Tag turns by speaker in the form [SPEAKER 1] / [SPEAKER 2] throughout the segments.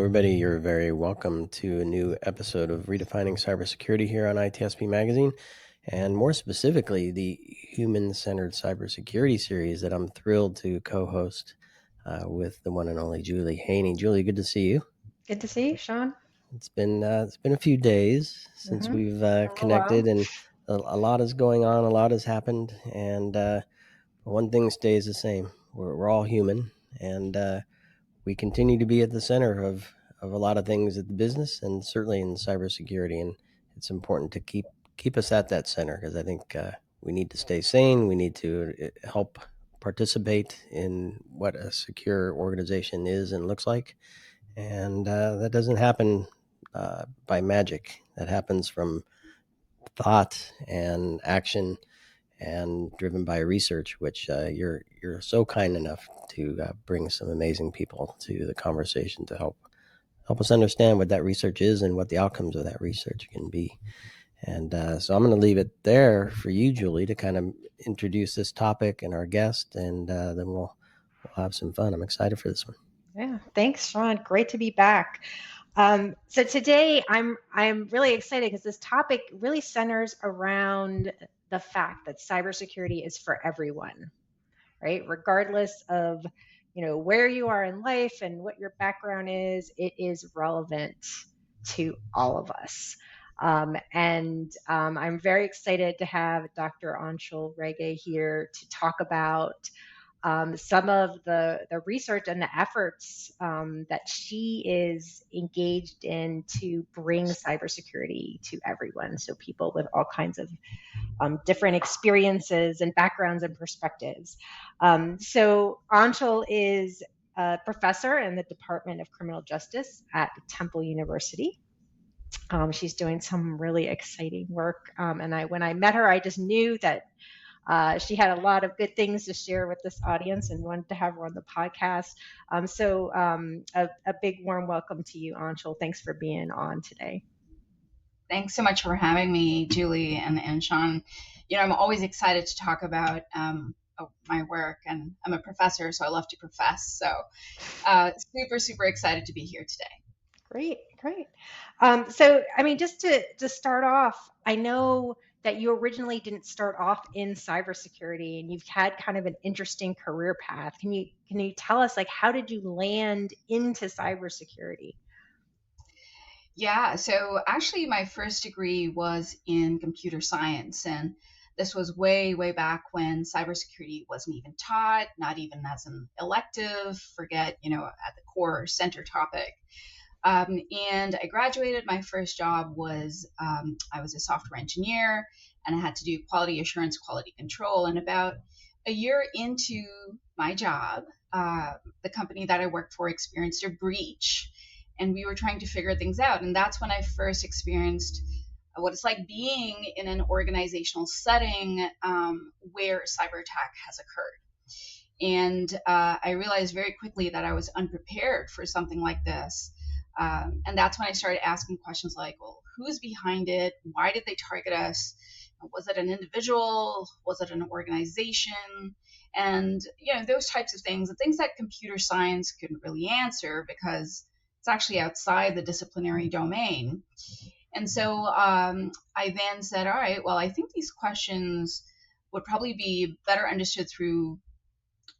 [SPEAKER 1] everybody. You're very welcome to a new episode of Redefining Cybersecurity here on ITSP Magazine, and more specifically, the Human-Centered Cybersecurity series that I'm thrilled to co-host with the one and only Julie Haney. Julie, good to see you.
[SPEAKER 2] Good to see you, Sean.
[SPEAKER 1] It's been a few days since
[SPEAKER 2] Mm-hmm.
[SPEAKER 1] we've
[SPEAKER 2] A little
[SPEAKER 1] connected,
[SPEAKER 2] while.
[SPEAKER 1] and a lot is going on. A lot has happened, and one thing stays the same: we're all human, and we continue to be at the center of a lot of things at the business and certainly in cybersecurity. And it's important to keep us at that center because I think we need to stay sane. We need to help participate in what a secure organization is and looks like. And that doesn't happen by magic. That happens from thought and action and driven by research, which you're so kind enough to bring some amazing people to the conversation to help us understand what that research is and what the outcomes of that research can be. And so I'm going to leave it there for you, Julie, to kind of introduce this topic and our guest, and then we'll have some fun. I'm excited for this one.
[SPEAKER 2] Yeah, thanks, Sean. Great to be back. So today I'm really excited because this topic really centers around the fact that cybersecurity is for everyone, right? Regardless of where you are in life and what your background is, it is relevant to all of us. I'm very excited to have Dr. Aunshul Rege here to talk about some of the research and the efforts that she is engaged in to bring cybersecurity to everyone. So people with all kinds of different experiences and backgrounds and perspectives. So Aunshul is a professor in the Department of Criminal Justice at Temple University. She's doing some really exciting work. When I met her, I just knew that she had a lot of good things to share with this audience and wanted to have her on the podcast. A big warm welcome to you, Aunshul. Thanks for being on today.
[SPEAKER 3] Thanks so much for having me, Julie and Sean. I'm always excited to talk about my work, and I'm a professor, so I love to profess. So super excited to be here today.
[SPEAKER 2] Great. Just to start off, I know that you originally didn't start off in cybersecurity, and you've had kind of an interesting career path. Can you tell us, how did you land into cybersecurity?
[SPEAKER 3] Yeah, so actually my first degree was in computer science, and this was way back when cybersecurity wasn't even taught, not even as an elective, forget, at the core center topic. And I graduated. My first job was I was a software engineer, and I had to do quality assurance, quality control. And about a year into my job, the company that I worked for experienced a breach, and we were trying to figure things out. And that's when I first experienced what it's like being in an organizational setting where cyber attack has occurred. And I realized very quickly that I was unprepared for something like this. And that's when I started asking questions like, well, who's behind it? Why did they target us? Was it an individual? Was it an organization? And, those types of things, the things that computer science couldn't really answer because it's actually outside the disciplinary domain. And so I then said, all right, well, I think these questions would probably be better understood through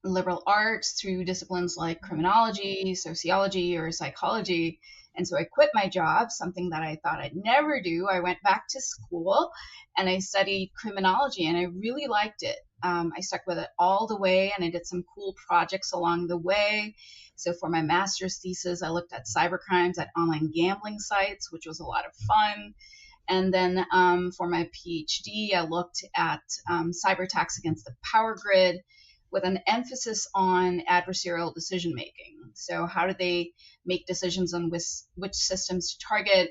[SPEAKER 3] liberal arts, through disciplines like criminology, sociology, or psychology. And so I quit my job, something that I thought I'd never do. I went back to school and I studied criminology, and I really liked it. I stuck with it all the way, and I did some cool projects along the way. So for my master's thesis, I looked at cybercrimes at online gambling sites, which was a lot of fun. And then for my PhD, I looked at cyber attacks against the power grid, with an emphasis on adversarial decision making. So how do they make decisions on which systems to target?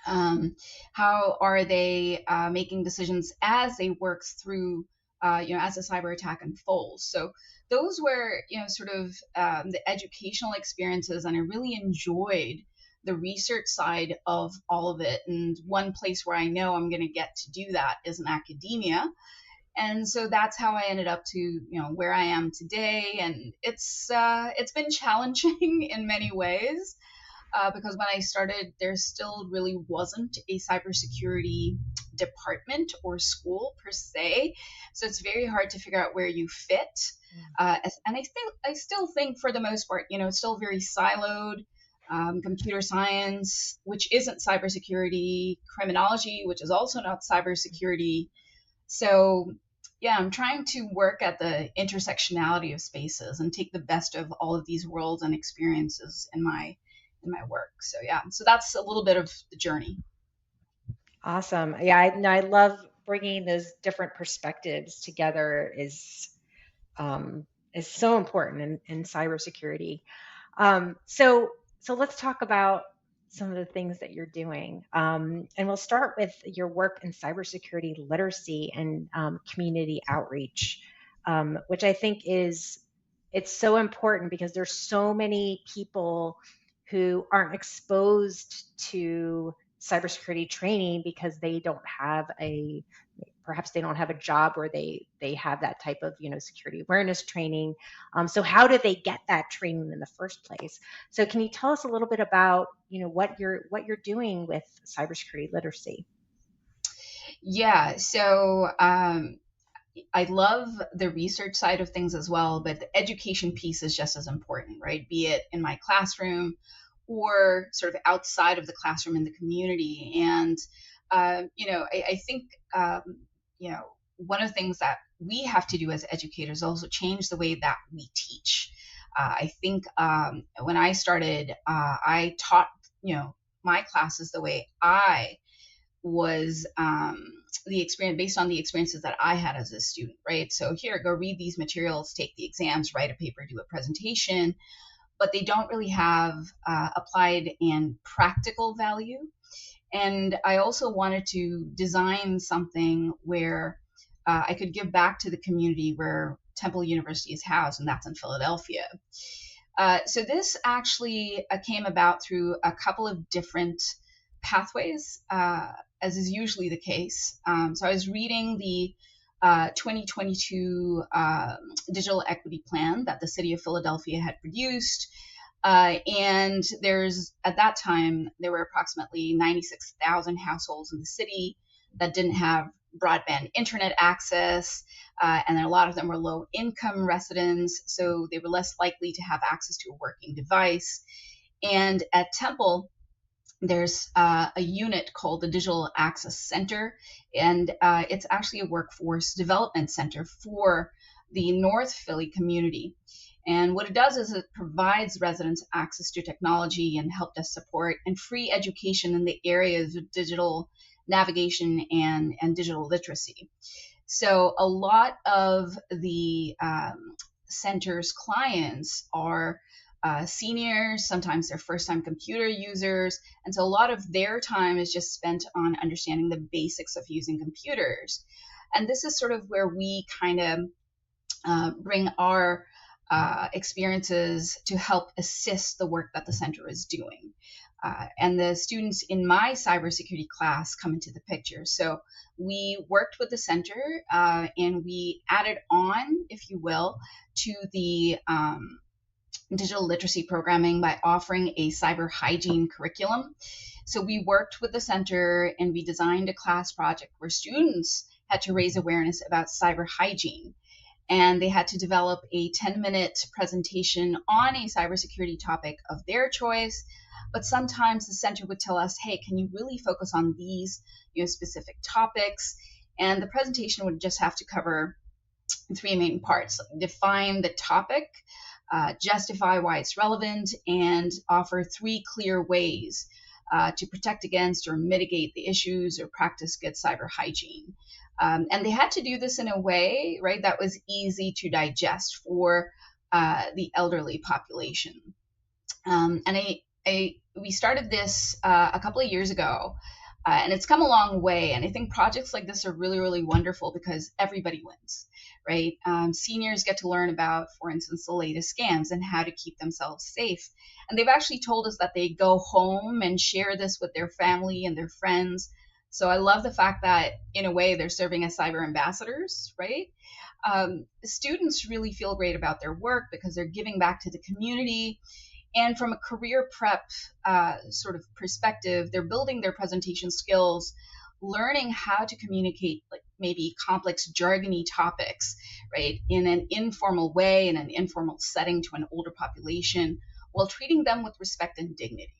[SPEAKER 3] How are they making decisions as they work through, as a cyber attack unfolds? So those were, sort of the educational experiences, and I really enjoyed the research side of all of it. And one place where I know I'm going to get to do that is in academia. And so that's how I ended up to, where I am today. And it's been challenging in many ways. because when I started, there still really wasn't a cybersecurity department or school per se. So it's very hard to figure out where you fit. And I still think for the most part, it's still very siloed. Computer science, which isn't cybersecurity, criminology, which is also not cybersecurity. So yeah, I'm trying to work at the intersectionality of spaces and take the best of all of these worlds and experiences in my work. So yeah, so that's a little bit of the journey.
[SPEAKER 2] Awesome. Yeah, I love bringing those different perspectives together is so important in cybersecurity. So let's talk about some of the things that you're doing. And we'll start with your work in cybersecurity literacy and community outreach, which I think it's so important because there's so many people who aren't exposed to cybersecurity training because they don't have perhaps they don't have a job where they have that type of security awareness training. So how do they get that training in the first place? So can you tell us a little bit about what you're doing with cybersecurity literacy?
[SPEAKER 3] Yeah, so I love the research side of things as well, but the education piece is just as important, right? Be it in my classroom or sort of outside of the classroom in the community. And, I think, one of the things that we have to do as educators is also change the way that we teach. I think when I started, I taught, my classes the way I was the experience based on the experiences that I had as a student, right? So here, go read these materials, take the exams, write a paper, do a presentation, but they don't really have applied and practical value. And I also wanted to design something where I could give back to the community where Temple University is housed, and that's in Philadelphia. So this actually came about through a couple of different pathways, as is usually the case. So I was reading the 2022 digital equity plan that the city of Philadelphia had produced. And at that time, there were approximately 96,000 households in the city that didn't have broadband internet access. And a lot of them were low income residents, so they were less likely to have access to a working device. And at Temple, there's a unit called the Digital Access Center, and it's actually a workforce development center for the North Philly community. And what it does is it provides residents access to technology and help desk support and free education in the areas of digital navigation and digital literacy. So a lot of the center's clients are seniors, sometimes they're first-time computer users, and so a lot of their time is just spent on understanding the basics of using computers. And this is sort of where we kind of bring our experiences to help assist the work that the center is doing. And the students in my cybersecurity class come into the picture. So we worked with the center and we added on, if you will, to the digital literacy programming by offering a cyber hygiene curriculum. So we worked with the center and we designed a class project where students had to raise awareness about cyber hygiene. And they had to develop a 10-minute presentation on a cybersecurity topic of their choice. But sometimes the center would tell us, hey, can you really focus on these specific topics? And the presentation would just have to cover three main parts: define the topic, justify why it's relevant, and offer three clear ways to protect against or mitigate the issues or practice good cyber hygiene. And they had to do this in a way, right, that was easy to digest for the elderly population. And we started this a couple of years ago, and it's come a long way. And I think projects like this are really, really wonderful because everybody wins, right? Seniors get to learn about, for instance, the latest scams and how to keep themselves safe. And they've actually told us that they go home and share this with their family and their friends. So I love the fact that, in a way, they're serving as cyber ambassadors, right? Students really feel great about their work because they're giving back to the community. And from a career prep sort of perspective, they're building their presentation skills, learning how to communicate like maybe complex jargony topics, right, in an informal way, in an informal setting to an older population, while treating them with respect and dignity.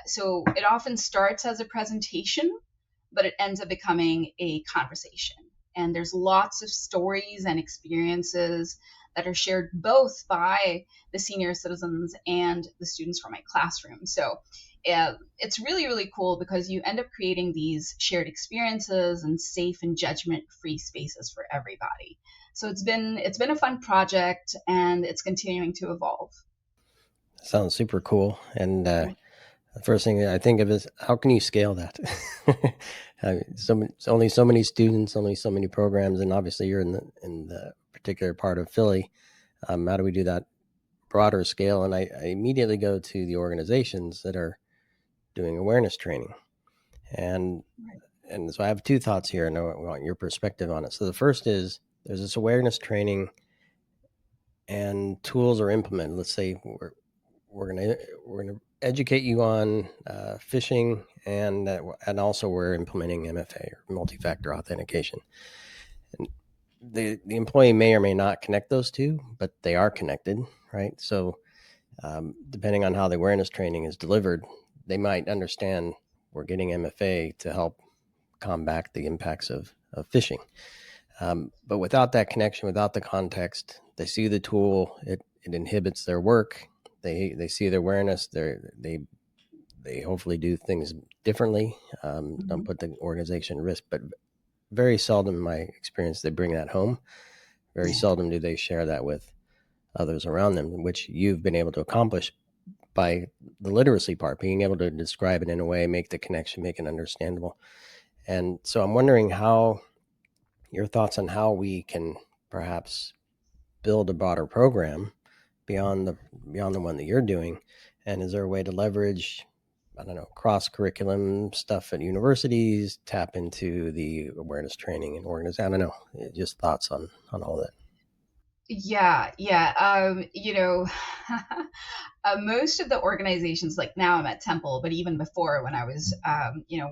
[SPEAKER 3] So it often starts as a presentation, but it ends up becoming a conversation. And there's lots of stories and experiences that are shared both by the senior citizens and the students from my classroom. So it's really, really cool because you end up creating these shared experiences and safe and judgment-free spaces for everybody. So it's been a fun project, and it's continuing to evolve.
[SPEAKER 1] Sounds super cool. And the first thing I think of is how can you scale that? It's only so many students, only so many programs, and obviously you're in the particular part of Philly. How do we do that broader scale? And I immediately go to the organizations that are doing awareness training, and so I have two thoughts here, and I want your perspective on it. So the first is there's this awareness training, and tools are implemented. Let's say we're gonna educate you on phishing, and also we're implementing MFA or multi-factor authentication. And the employee may or may not connect those two, but they are connected, right? So depending on how the awareness training is delivered, they might understand we're getting MFA to help combat the impacts of phishing. But without that connection, without the context, they see the tool, it inhibits their work. They see the awareness, they hopefully do things differently, don't put the organization at risk. But very seldom, in my experience, they bring that home. Very seldom do they share that with others around them, which you've been able to accomplish by the literacy part, being able to describe it in a way, make the connection, make it understandable. And so I'm wondering how your thoughts on how we can perhaps build a broader program beyond the one that you're doing, and is there a way to leverage, I don't know, cross curriculum stuff at universities, tap into the awareness training and organization? I don't know, just thoughts on all that.
[SPEAKER 3] Yeah, yeah. Most of the organizations, like now I'm at Temple, but even before when I was,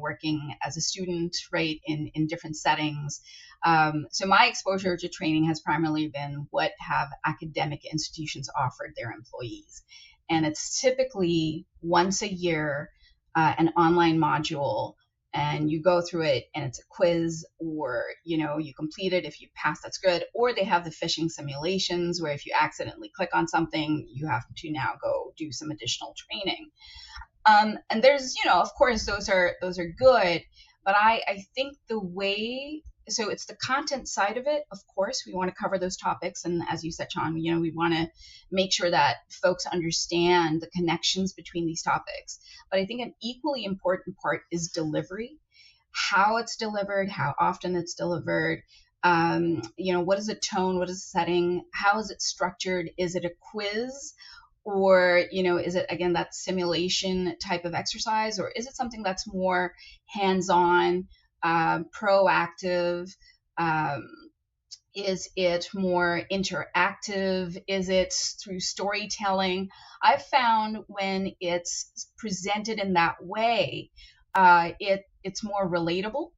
[SPEAKER 3] working as a student, right, in different settings. So my exposure to training has primarily been what have academic institutions offered their employees. And it's typically once a year, an online module, and you go through it and it's a quiz, or you complete it. If you pass, that's good. Or they have the phishing simulations where if you accidentally click on something, you have to now go do some additional training. And there's, of course, those are good, but I think the way, so it's the content side of it. Of course, we want to cover those topics, and as you said, Sean, we want to make sure that folks understand the connections between these topics. But I think an equally important part is delivery, how it's delivered, how often it's delivered. What is the tone? What is the setting? How is it structured? Is it a quiz? Or is it again that simulation type of exercise, or is it something that's more hands-on, proactive? Is it more interactive? Is it through storytelling? I've found when it's presented in that way, it's more relatable.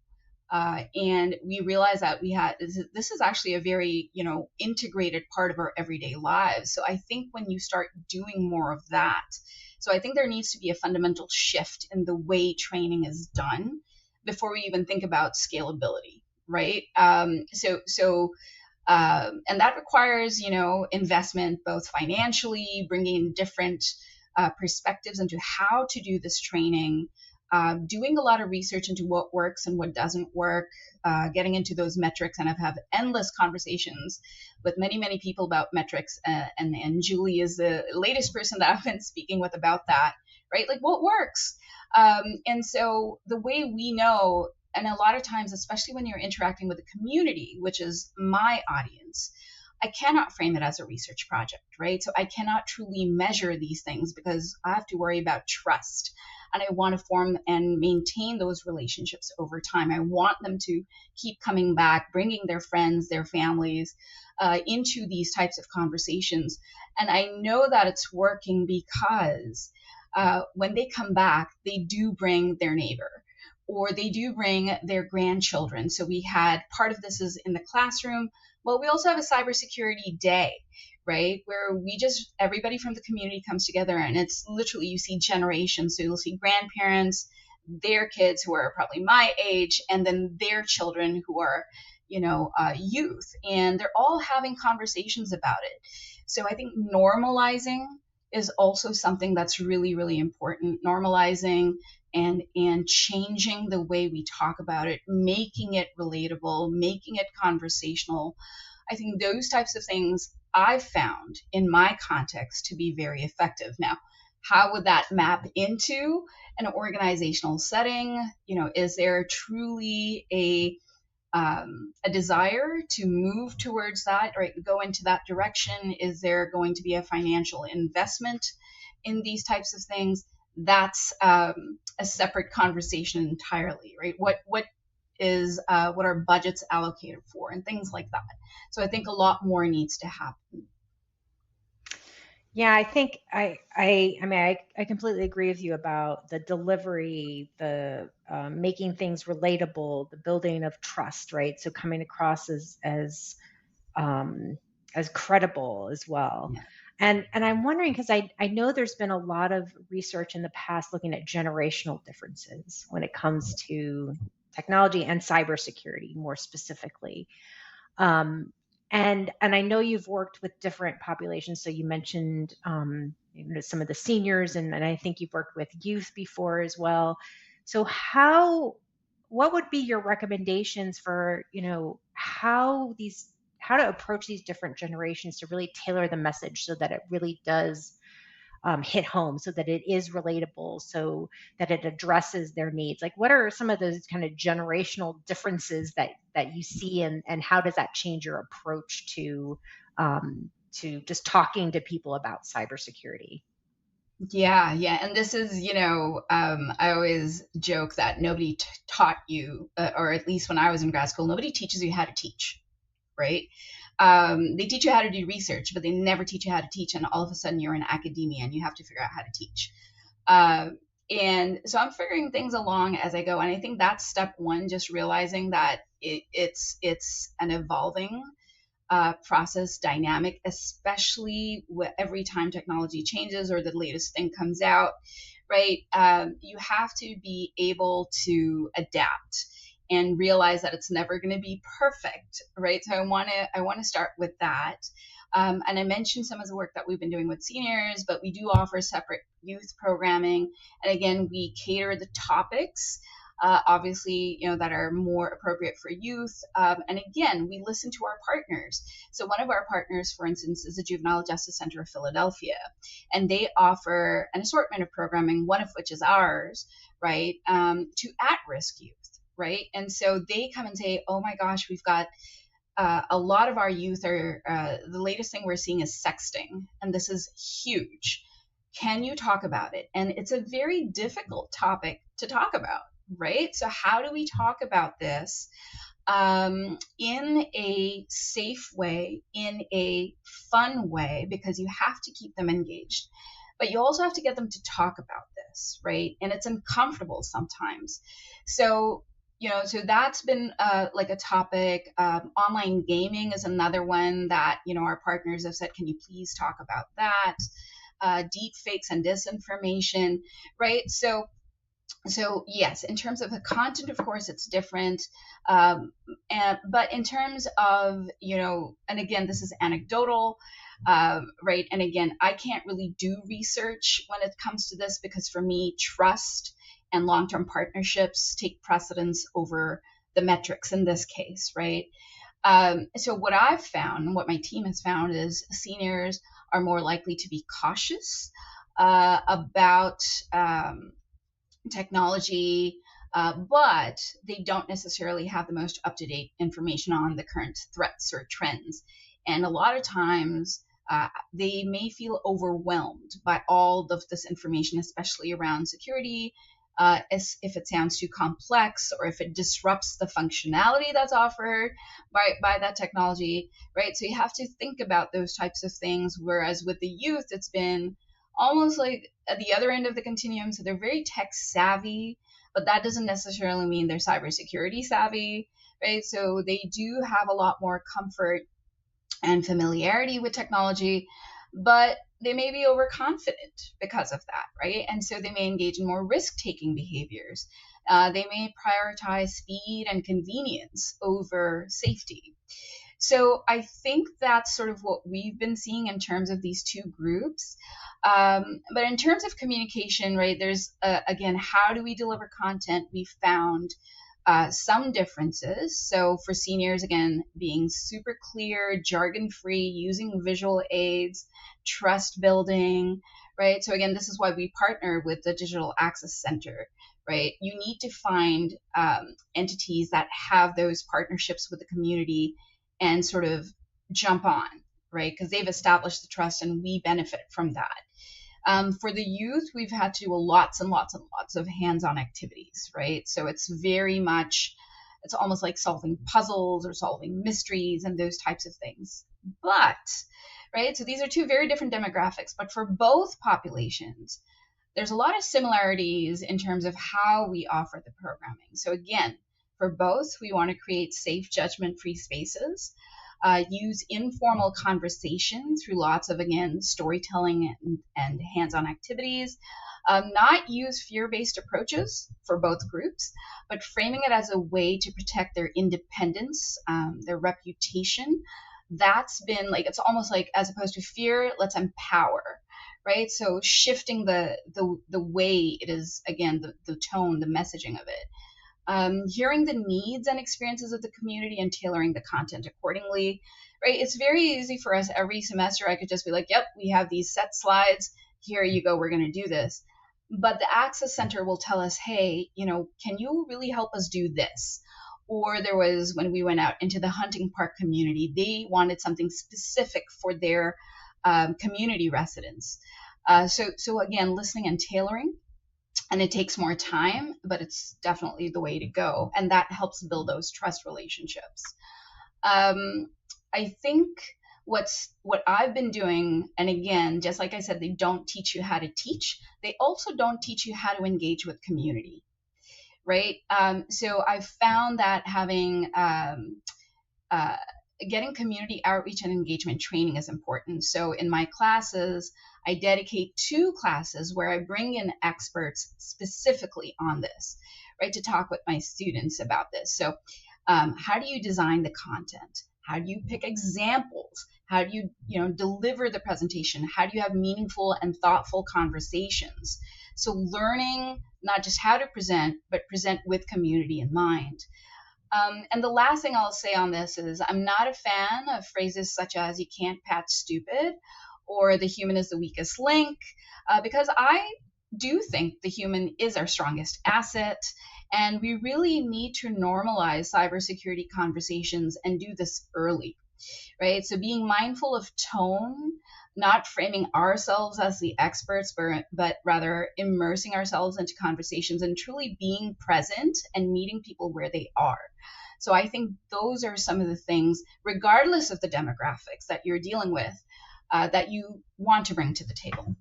[SPEAKER 3] And we realized that this is actually a very integrated part of our everyday lives. So I think when you start doing more of that, so I think there needs to be a fundamental shift in the way training is done before we even think about scalability, right? And that requires investment, both financially, bringing in different perspectives into how to do this training, doing a lot of research into what works and what doesn't work, getting into those metrics. And I've had endless conversations with many, many people about metrics. And Julie is the latest person that I've been speaking with about that, right? Like what works? And so the way we know, and a lot of times, especially when you're interacting with the community, which is my audience, I cannot frame it as a research project, right? So I cannot truly measure these things because I have to worry about trust. and I want to form and maintain those relationships over time. I want them to keep coming back, bringing their friends, their families into these types of conversations. And I know that it's working because when they come back, they do bring their neighbor or they do bring their grandchildren. So we had part of this is in the classroom. Well, we also have a cybersecurity day, right? Where we just, everybody from the community comes together, and it's literally, you see generations. So you'll see grandparents, their kids who are probably my age, and then their children who are, youth, and they're all having conversations about it. So I think normalizing is also something that's really, really important. Normalizing and changing the way we talk about it, making it relatable, making it conversational. I think those types of things I've found in my context to be very effective. Now, how would that map into an organizational setting? Is there truly a desire to move towards that, right? Go into that direction? Is there going to be a financial investment in these types of things? That's a separate conversation entirely, right? What are budgets allocated for, and things like that. So I think a lot more needs to happen.
[SPEAKER 2] Yeah, I think I completely agree with you about the delivery, the making things relatable, the building of trust, right? So coming across as credible as well.
[SPEAKER 3] Yeah.
[SPEAKER 2] And I'm wondering, because I know there's been a lot of research in the past looking at generational differences when it comes to technology and cybersecurity more specifically. And I know you've worked with different populations. So you mentioned some of the seniors, and I think you've worked with youth before as well. So what would be your recommendations for how to approach these different generations to really tailor the message so that it really does hit home, so that it is relatable, so that it addresses their needs? Like, what are some of those kind of generational differences that you see, and how does that change your approach to just talking to people about cybersecurity?
[SPEAKER 3] Yeah, and this is, I always joke that nobody taught you, or at least when I was in grad school, nobody teaches you how to teach, right? They teach you how to do research, but they never teach you how to teach. And all of a sudden you're in academia and you have to figure out how to teach. And so I'm figuring things along as I go. And I think that's step one, just realizing that it's an evolving process dynamic, especially every time technology changes or the latest thing comes out, right? You have to be able to adapt and realize that it's never going to be perfect, right? So I want to start with that. And I mentioned some of the work that we've been doing with seniors, but we do offer separate youth programming. And again, we cater the topics, obviously, that are more appropriate for youth. And again, we listen to our partners. So one of our partners, for instance, is the Juvenile Justice Center of Philadelphia, and they offer an assortment of programming, one of which is ours, right, to at-risk youth, right? And so they come and say, oh my gosh, we've got a lot of our youth are, the latest thing we're seeing is sexting, and this is huge. Can you talk about it? And it's a very difficult topic to talk about, right? So how do we talk about this in a safe way, in a fun way, because you have to keep them engaged, but you also have to get them to talk about this, right? And it's uncomfortable sometimes. So so that's been like a topic. Online gaming is another one that, our partners have said, can you please talk about that? Deep fakes and disinformation, right? So yes, in terms of the content, of course, it's different. But in terms of, and again, this is anecdotal, right? And again, I can't really do research when it comes to this, because for me, trust and long-term partnerships take precedence over the metrics in this case, right? So what I've found, and what my team has found, is seniors are more likely to be cautious about technology, but they don't necessarily have the most up-to-date information on the current threats or trends. And a lot of times, they may feel overwhelmed by all of this information, especially around security, as if it sounds too complex or if it disrupts the functionality that's offered by that technology, right? So you have to think about those types of things. Whereas with the youth, it's been almost like at the other end of the continuum. So they're very tech savvy, but that doesn't necessarily mean they're cybersecurity savvy, right? So they do have a lot more comfort and familiarity with technology, but they may be overconfident because of that, right? And so they may engage in more risk taking behaviors. They may prioritize speed and convenience over safety. So I think that's sort of what we've been seeing in terms of these two groups. But in terms of communication, right, there's again, how do we deliver content? We found some differences. So for seniors, again, being super clear, jargon free, using visual aids, trust building, right? So again, this is why we partner with the Digital Access Center, right? You need to find entities that have those partnerships with the community and sort of jump on, right? Because they've established the trust and we benefit from that. For the youth, we've had to do lots and lots and lots of hands-on activities, right? So it's very much, it's almost like solving puzzles or solving mysteries and those types of things. But, right, so these are two very different demographics, but for both populations, there's a lot of similarities in terms of how we offer the programming. So again, for both, we want to create safe, judgment-free spaces, use informal conversation through lots of, again, storytelling and hands-on activities, not use fear-based approaches for both groups, but framing it as a way to protect their independence, their reputation. That's been like, it's almost like, as opposed to fear, let's empower, right? So shifting the way it is, again, the tone, the messaging of it. Hearing the needs and experiences of the community and tailoring the content accordingly, right? It's very easy for us every semester. I could just be like, yep, we have these set slides. Here you go. We're going to do this. But the Access Center will tell us, hey, can you really help us do this? Or there was, when we went out into the hunting park community, they wanted something specific for their community residents. So again, listening and tailoring, and it takes more time, but it's definitely the way to go, and that helps build those trust relationships. I think what I've been doing, and again, just like I said, they don't teach you how to teach, they also don't teach you how to engage with community, right? So I've found that having getting community outreach and engagement training is important. So in my classes, I dedicate 2 classes where I bring in experts specifically on this, right, to talk with my students about this. So how do you design the content? How do you pick examples? How do you deliver the presentation? How do you have meaningful and thoughtful conversations? So learning not just how to present, but present with community in mind. And the last thing I'll say on this is I'm not a fan of phrases such as you can't patch stupid or the human is the weakest link, because I do think the human is our strongest asset. And we really need to normalize cybersecurity conversations and do this early, right? So being mindful of tone, not framing ourselves as the experts, but rather immersing ourselves into conversations and truly being present and meeting people where they are. So I think those are some of the things, regardless of the demographics that you're dealing with, that you want to bring to the table.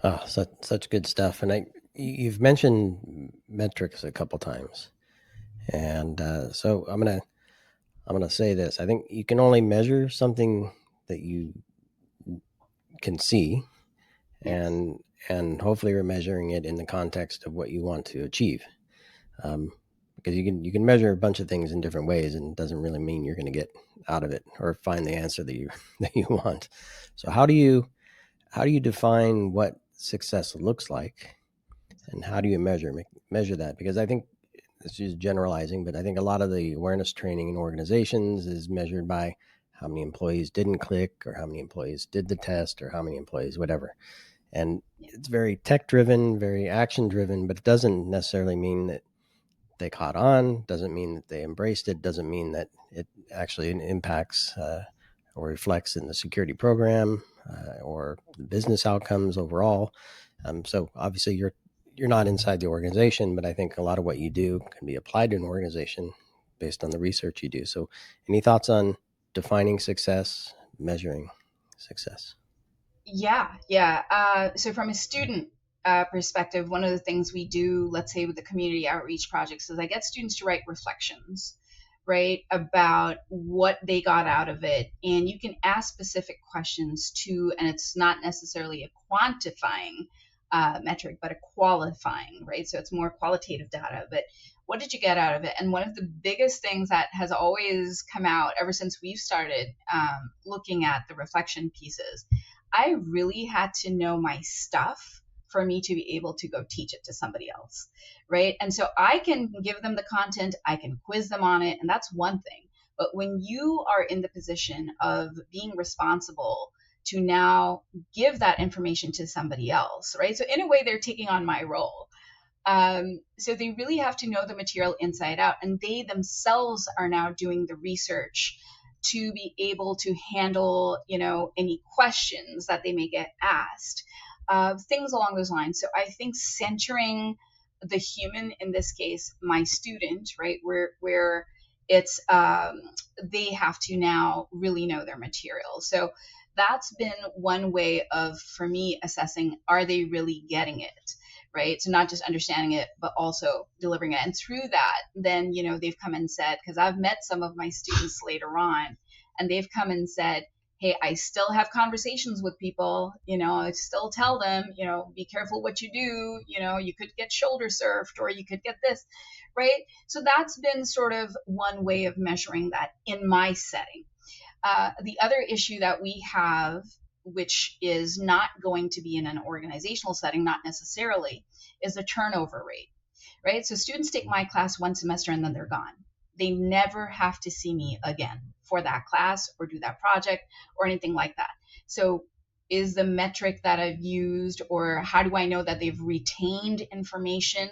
[SPEAKER 1] Oh, such good stuff. And you've mentioned metrics a couple times, and so I'm gonna say this. I think you can only measure something that you can see,
[SPEAKER 3] Yes.
[SPEAKER 1] and hopefully you're measuring it in the context of what you want to achieve. Because you can measure a bunch of things in different ways, and it doesn't really mean you're going to get out of it or find the answer that you that you want. So how do you define what success looks like, and how do you measure that? Because I think this is generalizing, but I think a lot of the awareness training in organizations is measured by how many employees didn't click, or how many employees did the test, or how many employees whatever. And it's very tech driven, very action driven, but it doesn't necessarily mean that they caught on, doesn't mean that they embraced it, doesn't mean that it actually impacts or reflects in the security program or the business outcomes overall. So obviously you're not inside the organization, but I think a lot of what you do can be applied to an organization based on the research you do. So any thoughts on defining success, measuring success?
[SPEAKER 3] Yeah. So from a student perspective, one of the things we do, let's say with the community outreach projects, is I get students to write reflections, right, about what they got out of it. And you can ask specific questions too, and it's not necessarily a quantifying metric, but a qualifying, right? So it's more qualitative data. But what did you get out of it? And one of the biggest things that has always come out ever since we've started looking at the reflection pieces, I really had to know my stuff for me to be able to go teach it to somebody else, right? And so I can give them the content, I can quiz them on it, and that's one thing. But when you are in the position of being responsible to now give that information to somebody else, right? So in a way, they're taking on my role. So they really have to know the material inside out, and they themselves are now doing the research to be able to handle, any questions that they may get asked, things along those lines. So I think centering the human, in this case, my student, right, where it's they have to now really know their material. So that's been one way of, for me, assessing, are they really getting it, right? So not just understanding it, but also delivering it. And through that, then, they've come and said, because I've met some of my students later on, and they've come and said, hey, I still have conversations with people, I still tell them, be careful what you do, you could get shoulder surfed or you could get this, right? So that's been sort of one way of measuring that in my setting. The other issue that we have, which is not going to be in an organizational setting, not necessarily, is the turnover rate, right? So students take my class one semester and then they're gone. They never have to see me again for that class or do that project or anything like that. So is the metric that I've used, or how do I know that they've retained information?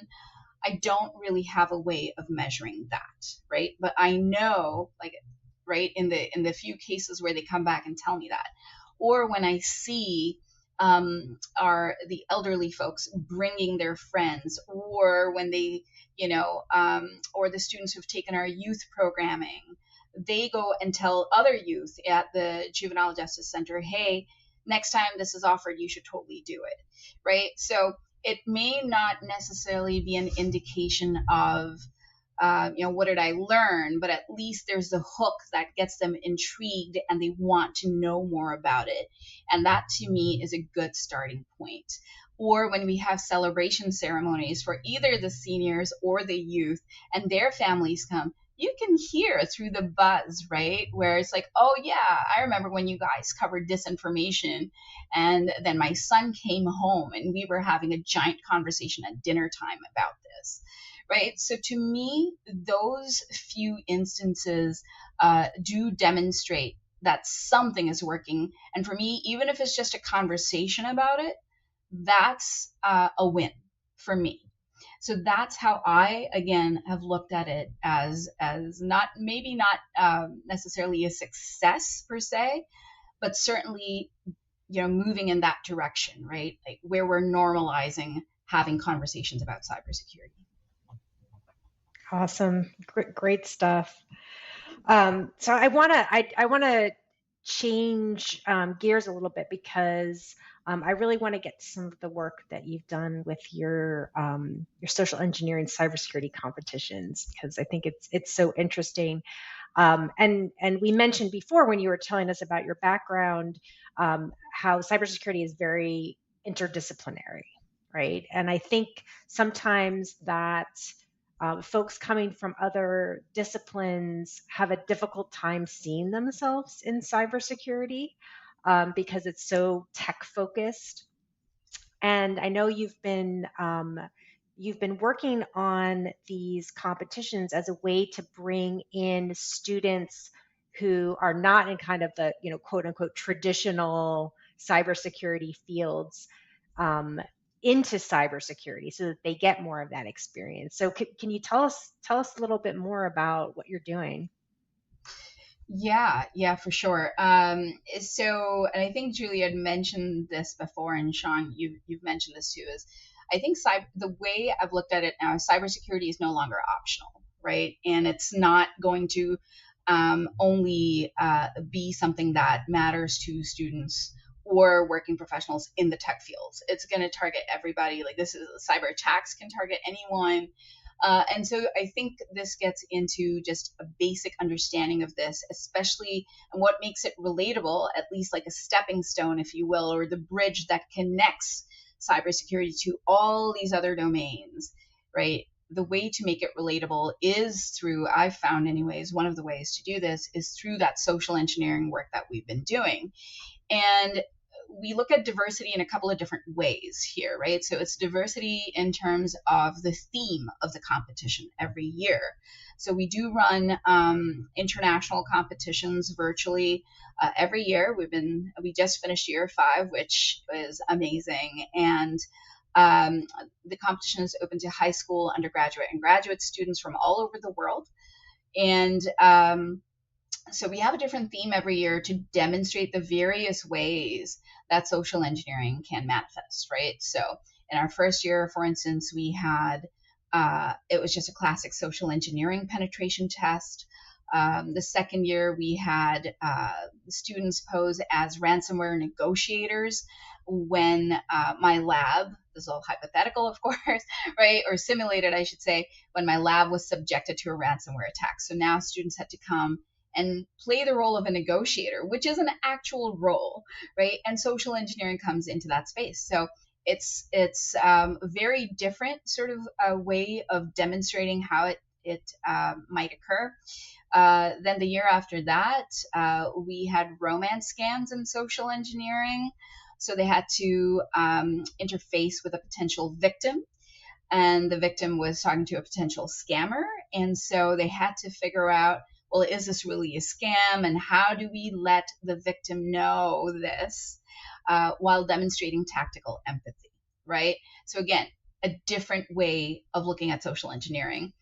[SPEAKER 3] I don't really have a way of measuring that, right? But I know, like, right, in the few cases where they come back and tell me that, or when I see are the elderly folks bringing their friends, or when they, or the students who've taken our youth programming, they go and tell other youth at the juvenile justice center, hey, next time this is offered, you should totally do it, right? So it may not necessarily be an indication of what did I learn? But at least there's the hook that gets them intrigued and they want to know more about it. And that to me is a good starting point. Or when we have celebration ceremonies for either the seniors or the youth and their families come, you can hear through the buzz, right? Where it's like, oh, yeah, I remember when you guys covered this information. And then my son came home and we were having a giant conversation at dinner time about this, right? So to me, those few instances do demonstrate that something is working. And for me, even if it's just a conversation about it, that's a win for me. So that's how I, again, have looked at it as not, maybe not necessarily a success per se, but certainly, moving in that direction, right? Like where we're normalizing having conversations about cybersecurity.
[SPEAKER 2] Awesome. Great stuff. So I want to change gears a little bit, because I really want to get to some of the work that you've done with your social engineering cybersecurity competitions, because I think it's so interesting. And we mentioned before when you were telling us about your background, how cybersecurity is very interdisciplinary, right? And I think sometimes that folks coming from other disciplines have a difficult time seeing themselves in cybersecurity, because it's so tech focused. And I know you've been working on these competitions as a way to bring in students who are not in kind of the, quote unquote traditional cybersecurity fields, into cybersecurity, so that they get more of that experience. So can you tell us a little bit more about what you're doing?
[SPEAKER 3] Yeah, for sure. And I think Julie had mentioned this before, and Sean, you've mentioned this too. Is I think the way I've looked at it now, cybersecurity is no longer optional, right? And it's not going to only be something that matters to students or working professionals in the tech fields. It's going to target everybody. Like this is cyber attacks can target anyone. And so I think this gets into just a basic understanding of this, especially and what makes it relatable, at least like a stepping stone, if you will, or the bridge that connects cybersecurity to all these other domains, right? The way to make it relatable is through, I've found anyways, one of the ways to do this is through that social engineering work that we've been doing. And we look at diversity in a couple of different ways here, right? So it's diversity in terms of the theme of the competition every year. So we do run international competitions virtually every year. We just finished year 5, which was amazing, and the competition is open to high school, undergraduate, and graduate students from all over the world. And so we have a different theme every year to demonstrate the various ways that social engineering can manifest, right? So in our first year, for instance, we had it was just a classic social engineering penetration test. The second year, we had students pose as ransomware negotiators when my lab, this is all hypothetical, of course, right, or simulated, I should say, when my lab was subjected to a ransomware attack. So now students had to come and play the role of a negotiator, which is an actual role, right? And social engineering comes into that space. So it's a very different sort of way of demonstrating how it might occur. Then the year after that, we had romance scams in social engineering. So they had to interface with a potential victim, and the victim was talking to a potential scammer. And so they had to figure out, well, is this really a scam? And how do we let the victim know this while demonstrating tactical empathy, right? So again, a different way of looking at social engineering.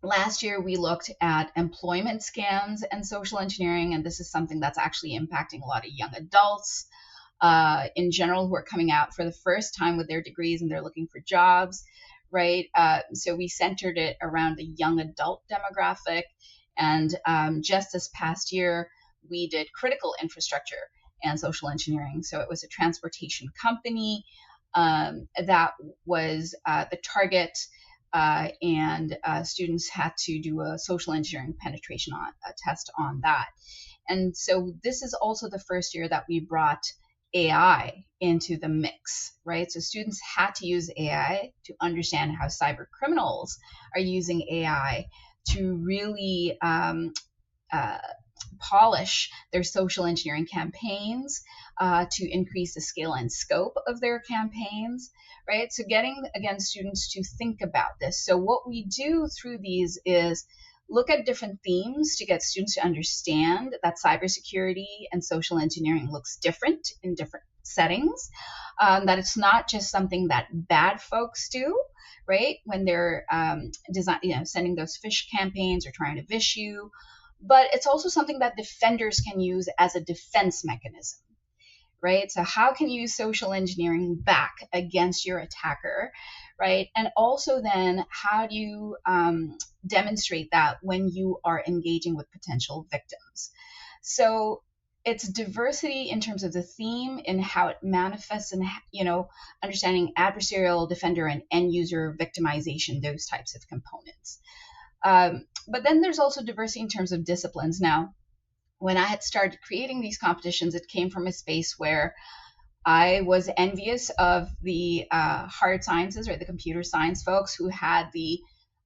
[SPEAKER 3] Last year, we looked at employment scams and social engineering, and this is something that's actually impacting a lot of young adults in general who are coming out for the first time with their degrees and they're looking for jobs, right? So we centered it around the young adult demographic. And just this past year, we did critical infrastructure and social engineering. So it was a transportation company that was the target. And students had to do a social engineering penetration test on that. And so this is also the first year that we brought AI into the mix, right? So students had to use AI to understand how cyber criminals are using AI to really polish their social engineering campaigns, to increase the scale and scope of their campaigns, right? So getting, again, students to think about this. So what we do through these is look at different themes to get students to understand that cybersecurity and social engineering looks different in different settings, that it's not just something that bad folks do, right? When they're sending those phish campaigns or trying to phish you, but it's also something that defenders can use as a defense mechanism, right? So how can you use social engineering back against your attacker, right? And also then how do you demonstrate that when you are engaging with potential victims? So it's diversity in terms of the theme and how it manifests, and understanding adversarial, defender, and end user victimization, those types of components. But then there's also diversity in terms of disciplines. Now, when I had started creating these competitions, it came from a space where I was envious of the hard sciences, or the computer science folks who had the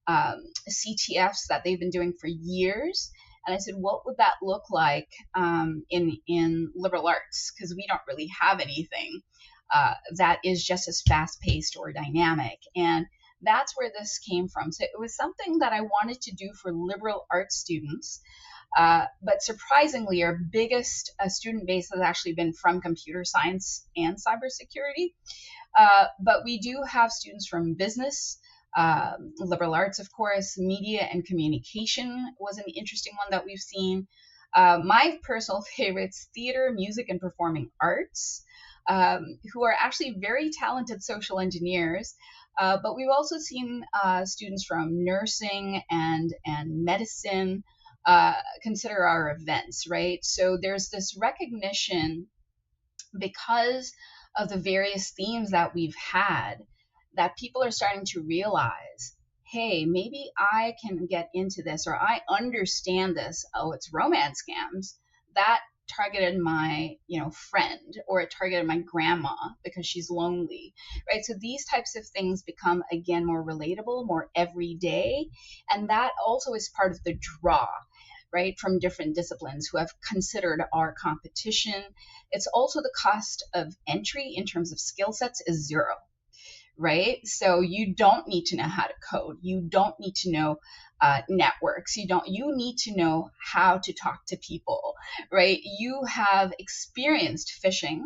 [SPEAKER 3] CTFs that they've been doing for years. And I said, what would that look like in liberal arts? Because we don't really have anything that is just as fast-paced or dynamic. And that's where this came from. So it was something that I wanted to do for liberal arts students. But surprisingly, our biggest student base has actually been from computer science and cybersecurity. But we do have students from business, liberal arts, of course, media and communication was an interesting one that we've seen. My personal favorites, theater, music, and performing arts, who are actually very talented social engineers. But we've also seen students from nursing and medicine consider our events, right? So there's this recognition because of the various themes that we've had that people are starting to realize, hey, maybe I can get into this, or I understand this. Oh, it's romance scams. That targeted my friend, or it targeted my grandma because she's lonely, right? So these types of things become, again, more relatable, more everyday, and that also is part of the draw, right, from different disciplines who have considered our competition. It's also the cost of entry in terms of skill sets is zero, right? So you don't need to know how to code. You don't need to know networks. You need to know how to talk to people, right? You have experienced phishing,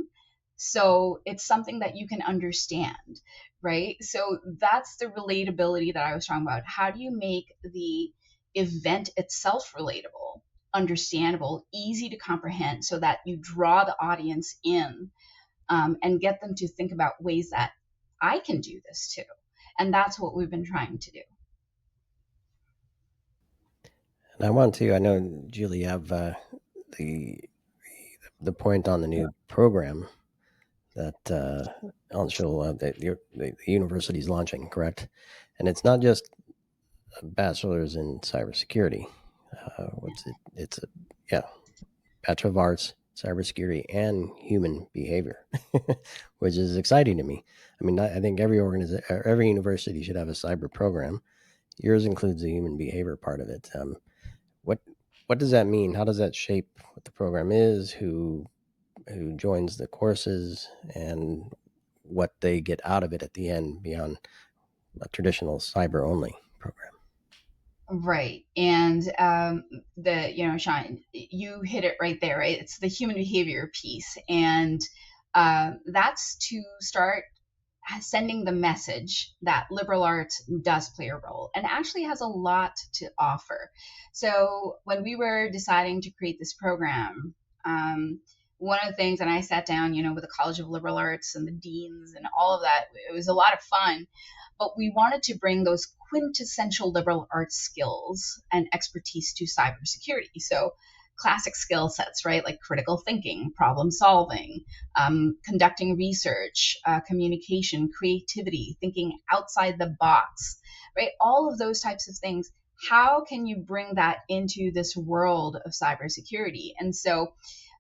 [SPEAKER 3] so it's something that you can understand, right? So that's the relatability that I was talking about. How do you make the event itself relatable, understandable, easy to comprehend, so that you draw the audience in, and get them to think about ways that I can do this too. And that's what we've been trying to do.
[SPEAKER 1] And I know, Julie, you have the the point on the new program that Aunshul, the university is launching, correct? And it's not just a bachelor's in cybersecurity. What's it? It's a yeah, Bachelor of Arts, Cybersecurity, and Human Behavior, which is exciting to me. I mean, I think every university should have a cyber program. Yours includes the human behavior part of it. What what does that mean? How does that shape what the program is? Who joins the courses and what they get out of it at the end beyond a traditional cyber only program?
[SPEAKER 3] Right. And Sean, you hit it right there, right? It's the human behavior piece. And that's to start sending the message that liberal arts does play a role and actually has a lot to offer. So when we were deciding to create this program, one of the things, and I sat down, with the College of Liberal Arts and the deans and all of that, it was a lot of fun. But we wanted to bring those quintessential liberal arts skills and expertise to cybersecurity. So classic skill sets, right? Like critical thinking, problem solving, conducting research, communication, creativity, thinking outside the box, right? All of those types of things. How can you bring that into this world of cybersecurity? And so,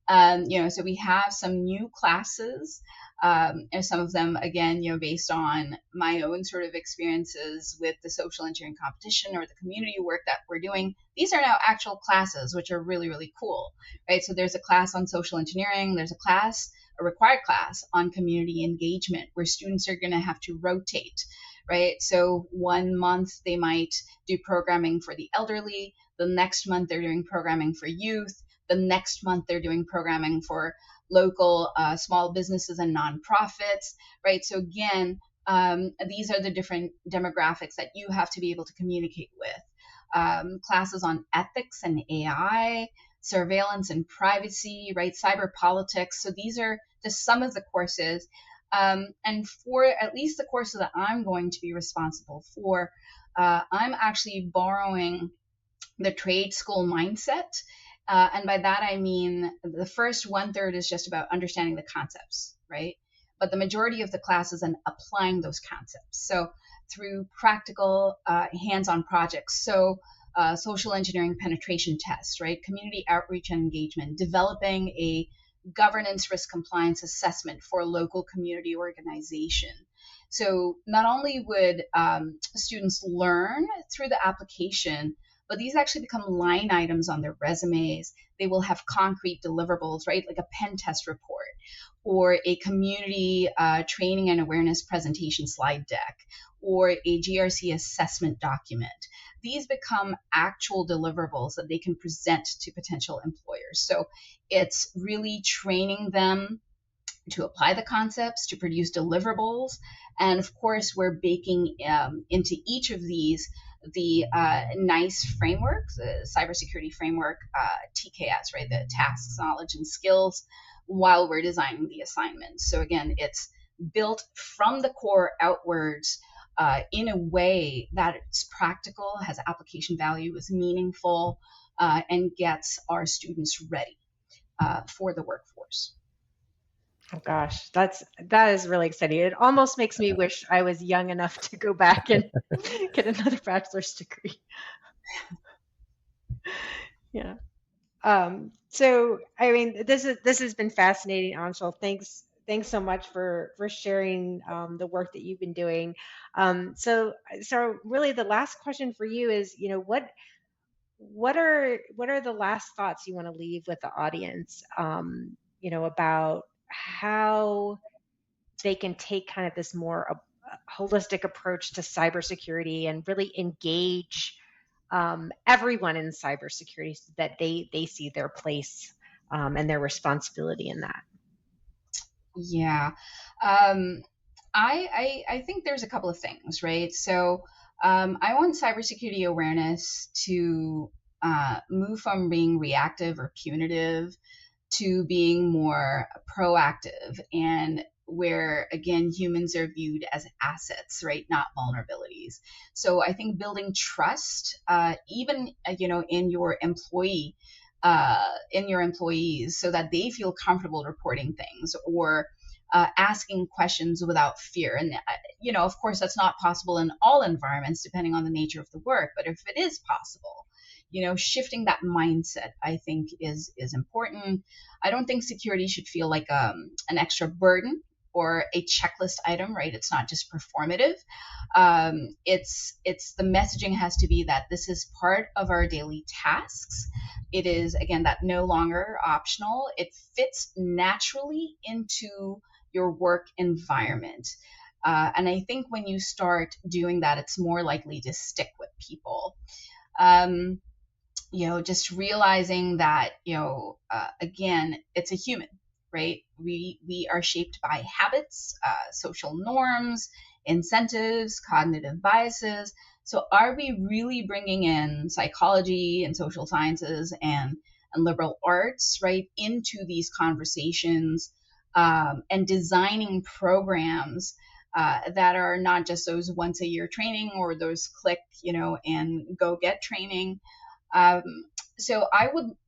[SPEAKER 3] so we have some new classes, and some of them, again, based on my own sort of experiences with the social engineering competition or the community work that we're doing. These are now actual classes, which are really, really cool, right? So there's a class on social engineering. There's a required class on community engagement, where students are going to have to rotate, right? So 1 month they might do programming for the elderly. The next month they're doing programming for youth. The next month they're doing programming for local small businesses and nonprofits, right? So again, these are the different demographics that you have to be able to communicate with. Classes on ethics and AI, surveillance and privacy, right? Cyber politics. So these are just some of the courses. And for at least the courses that I'm going to be responsible for, I'm actually borrowing the trade school mindset. And by that, I mean the first 1/3 is just about understanding the concepts, right? But the majority of the class is in applying those concepts. So through practical hands-on projects. So social engineering penetration tests, right? Community outreach and engagement, developing a governance risk compliance assessment for a local community organization. So not only would students learn through the application, but these actually become line items on their resumes. They will have concrete deliverables, right? Like a pen test report or a community training and awareness presentation slide deck or a GRC assessment document. These become actual deliverables that they can present to potential employers. So it's really training them to apply the concepts, to produce deliverables. And of course, we're baking into each of these the nice frameworks, the cybersecurity framework, TKS, right? The tasks, knowledge, and skills, while we're designing the assignments. So again, it's built from the core outwards in a way that it's practical, has application value, is meaningful, and gets our students ready for the workforce.
[SPEAKER 2] Oh gosh, that is really exciting. It almost makes me wish I was young enough to go back and get another bachelor's degree. Yeah. So I mean, this has been fascinating, Anshul. Thanks so much for sharing the work that you've been doing. So really, the last question for you is, what are the last thoughts you want to leave with the audience? About how they can take kind of this more holistic approach to cybersecurity and really engage everyone in cybersecurity so that they see their place and their responsibility in that.
[SPEAKER 3] Yeah. I think there's a couple of things, right? So I want cybersecurity awareness to move from being reactive or punitive to being more proactive, and where again humans are viewed as assets, right, not vulnerabilities. So I think building trust, even in your employees, so that they feel comfortable reporting things or asking questions without fear. And of course, that's not possible in all environments, depending on the nature of the work. But if it is possible, shifting that mindset, I think, is important. I don't think security should feel like an extra burden or a checklist item, right? It's not just performative. It's the messaging has to be that this is part of our daily tasks. It is, again, that no longer optional. It fits naturally into your work environment. And I think when you start doing that, it's more likely to stick with people. Just realizing that, again, it's a human, right? We are shaped by habits, social norms, incentives, cognitive biases. So are we really bringing in psychology and social sciences and liberal arts, right, into these conversations, and designing programs that are not just those once a year training or those click, and go get training. So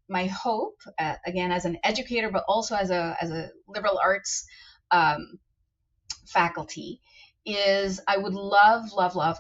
[SPEAKER 3] my hope, again, as an educator, but also as a liberal arts faculty, is I would love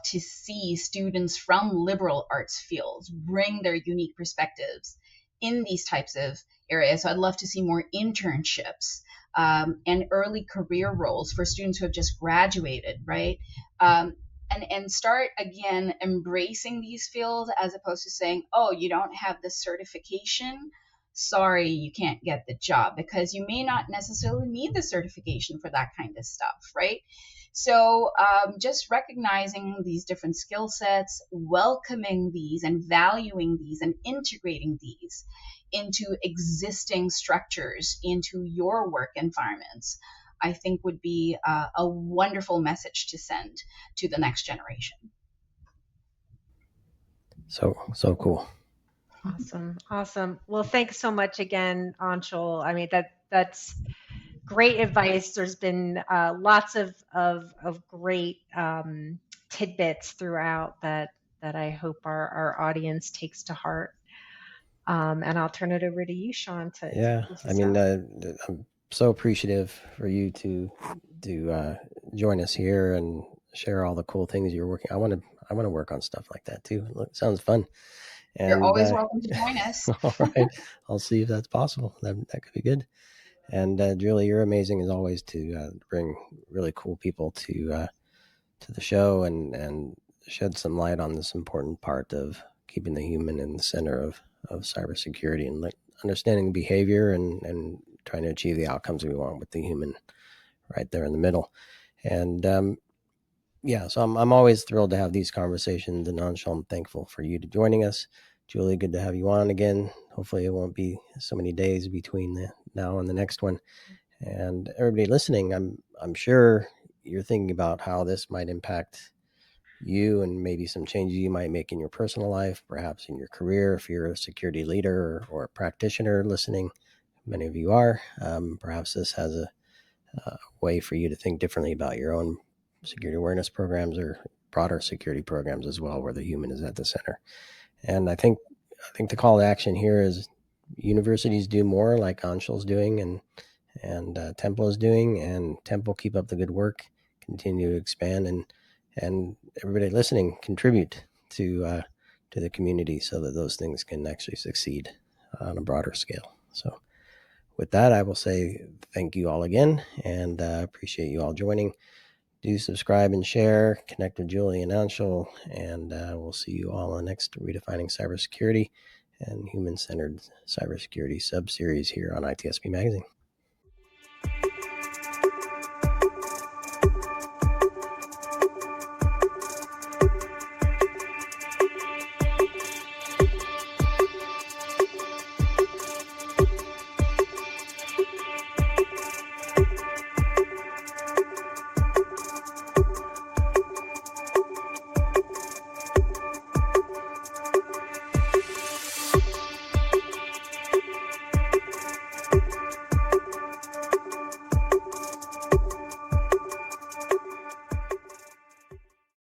[SPEAKER 3] to see students from liberal arts fields bring their unique perspectives in these types of areas. So I'd love to see more internships and early career roles for students who have just graduated, right? And start, again, embracing these fields, as opposed to saying, oh, you don't have this certification, sorry, you can't get the job, because you may not necessarily need the certification for that kind of stuff, right? So just recognizing these different skill sets, welcoming these and valuing these and integrating these into existing structures, into your work environments, I think would be a wonderful message to send to the next generation.
[SPEAKER 1] So cool.
[SPEAKER 2] Awesome. Well, thanks so much again, Anshul. I mean, that's great advice. There's been lots of great tidbits throughout that I hope our audience takes to heart. And I'll turn it over to you, Sean.
[SPEAKER 1] I mean, I'm so appreciative for you to join us here and share all the cool things you're working. I want to work on stuff like that too. It sounds fun. And,
[SPEAKER 3] you're always welcome to join us.
[SPEAKER 1] All right, I'll see if that's possible. That could be good. And Julie, you're amazing as always to bring really cool people to the show and shed some light on this important part of keeping the human in the center of cybersecurity and understanding behavior and trying to achieve the outcomes we want with the human right there in the middle. And so I'm always thrilled to have these conversations, and Anshul, I'm thankful for you joining us. Julie, good to have you on again. Hopefully it won't be so many days between now and the next one. And everybody listening, I'm sure you're thinking about how this might impact you and maybe some changes you might make in your personal life, perhaps in your career if you're a security leader or a practitioner listening. Many of you are. Perhaps this has a way for you to think differently about your own security awareness programs or broader security programs as well, where the human is at the center. And I think the call to action here is universities do more, like Anshul's doing, and Temple is doing, and Temple keep up the good work, continue to expand, and everybody listening contribute to the community so that those things can actually succeed on a broader scale. So with that, I will say thank you all again, and appreciate you all joining. Do subscribe and share, connect with Julie and Anshul, and we'll see you all on the next Redefining Cybersecurity and Human-Centered Cybersecurity sub-series here on ITSP Magazine.